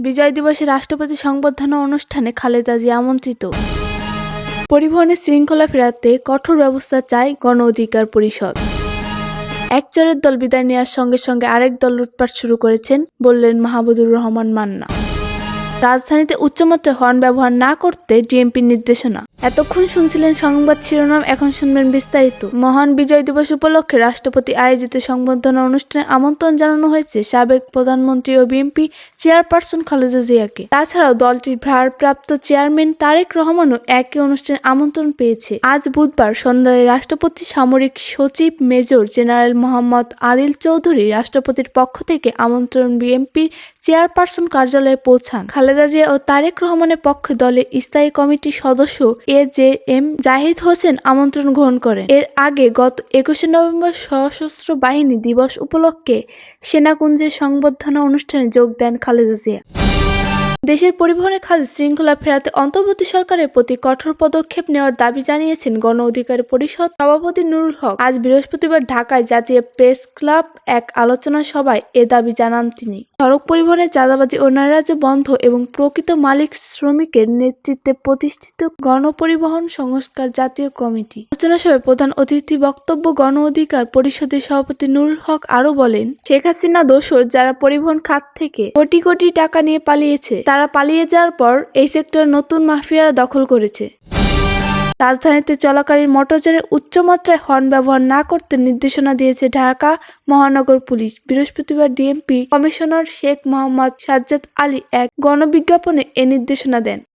বিজয় দিবসে রাষ্ট্রপতি সংবর্ধনা অনুষ্ঠানে খালেদা জিয়া আমন্ত্রিত। পরিবহনে শৃঙ্খলা ফেরাতে কঠোর ব্যবস্থা চায় গণ অধিকার পরিষদ। এক চোরের দল বিদায় নেওয়ার সঙ্গে সঙ্গে আরেক দল লুটপাট শুরু করেছেন, বললেন মাহমুদুর রহমান মান্না। রাজধানীতে উচ্চমাত্রায় হর্ন ব্যবহার না করতে ডিএমপির নির্দেশনা। এতক্ষণ শুনছিলেন সংবাদ শিরোনাম, এখন শুনবেন বিস্তারিত। মহান বিজয় দিবস উপলক্ষে রাষ্ট্রপতি আয়োজিত সংবর্ধনা অনুষ্ঠানে আমন্ত্রণ জানানো হয়েছে সাবেক প্রধানমন্ত্রী ও বিএনপি চেয়ারপারসন খালেদা জিয়াকে। তাছাড়াও দলটির ভারপ্রাপ্ত চেয়ারম্যান তারেক রহমানও একই অনুষ্ঠানে আমন্ত্রণ পেয়েছে। আজ বুধবার সন্ধ্যায় রাষ্ট্রপতি সামরিক সচিব মেজর জেনারেল মোহাম্মদ আদিল চৌধুরী রাষ্ট্রপতির পক্ষ থেকে আমন্ত্রণ বিএনপির চেয়ারপারসন কার্যালয়ে পৌঁছান। খালেদা জিয়া ও তারেক রহমানের পক্ষে দলের স্থায়ী কমিটির সদস্য এ.জে.এম. জাহিদ হোসেন আমন্ত্রণ গ্রহণ করেন। এর আগে গত 21শে নভেম্বর সশস্ত্র বাহিনী দিবস উপলক্ষে সেনাকুঞ্জের সংবর্ধনা অনুষ্ঠানে যোগ দেন খালেদা জিয়া। দেশের পরিবহনে খাল শৃঙ্খলা ফেরাতে অন্তর্বর্তী সরকারের প্রতি কঠোর পদক্ষেপ নেওয়ার দাবি জানিয়েছেন গণ অধিকার পরিষদ সভাপতি নুরুল হক। আজ বৃহস্পতিবার ঢাকায় জাতীয় প্রেস ক্লাব এক আলোচনা সভায় এ দাবি জানান তিনি। সড়ক পরিবহনে চাঁদাবাজি ও নৈরাজ্য বন্ধ এবং প্রকৃত মালিক শ্রমিকের নেতৃত্বে প্রতিষ্ঠিত গণপরিবহন সংস্কার জাতীয় কমিটি। আলোচনা সভায় প্রধান অতিথি বক্তব্য গণ অধিকার পরিষদের সভাপতি নুরুল হক আরো বলেন, শেখ হাসিনা দোসর যারা পরিবহন খাত থেকে কোটি কোটি টাকা নিয়ে পালিয়েছে, তারা পালিয়ে যাওয়ার পর এই সেক্টর নতুন মাফিয়ারা দখল করেছে। রাজধানীতে চলাকালীন মোটরযানে উচ্চমাত্রায় হর্ন ব্যবহার না করতে নির্দেশনা দিয়েছে ঢাকা মহানগর পুলিশ। বৃহস্পতিবার ডিএমপি কমিশনার শেখ মোহাম্মদ সাজ্জাদ আলী এক গণবিজ্ঞাপনে এ নির্দেশনা দেন।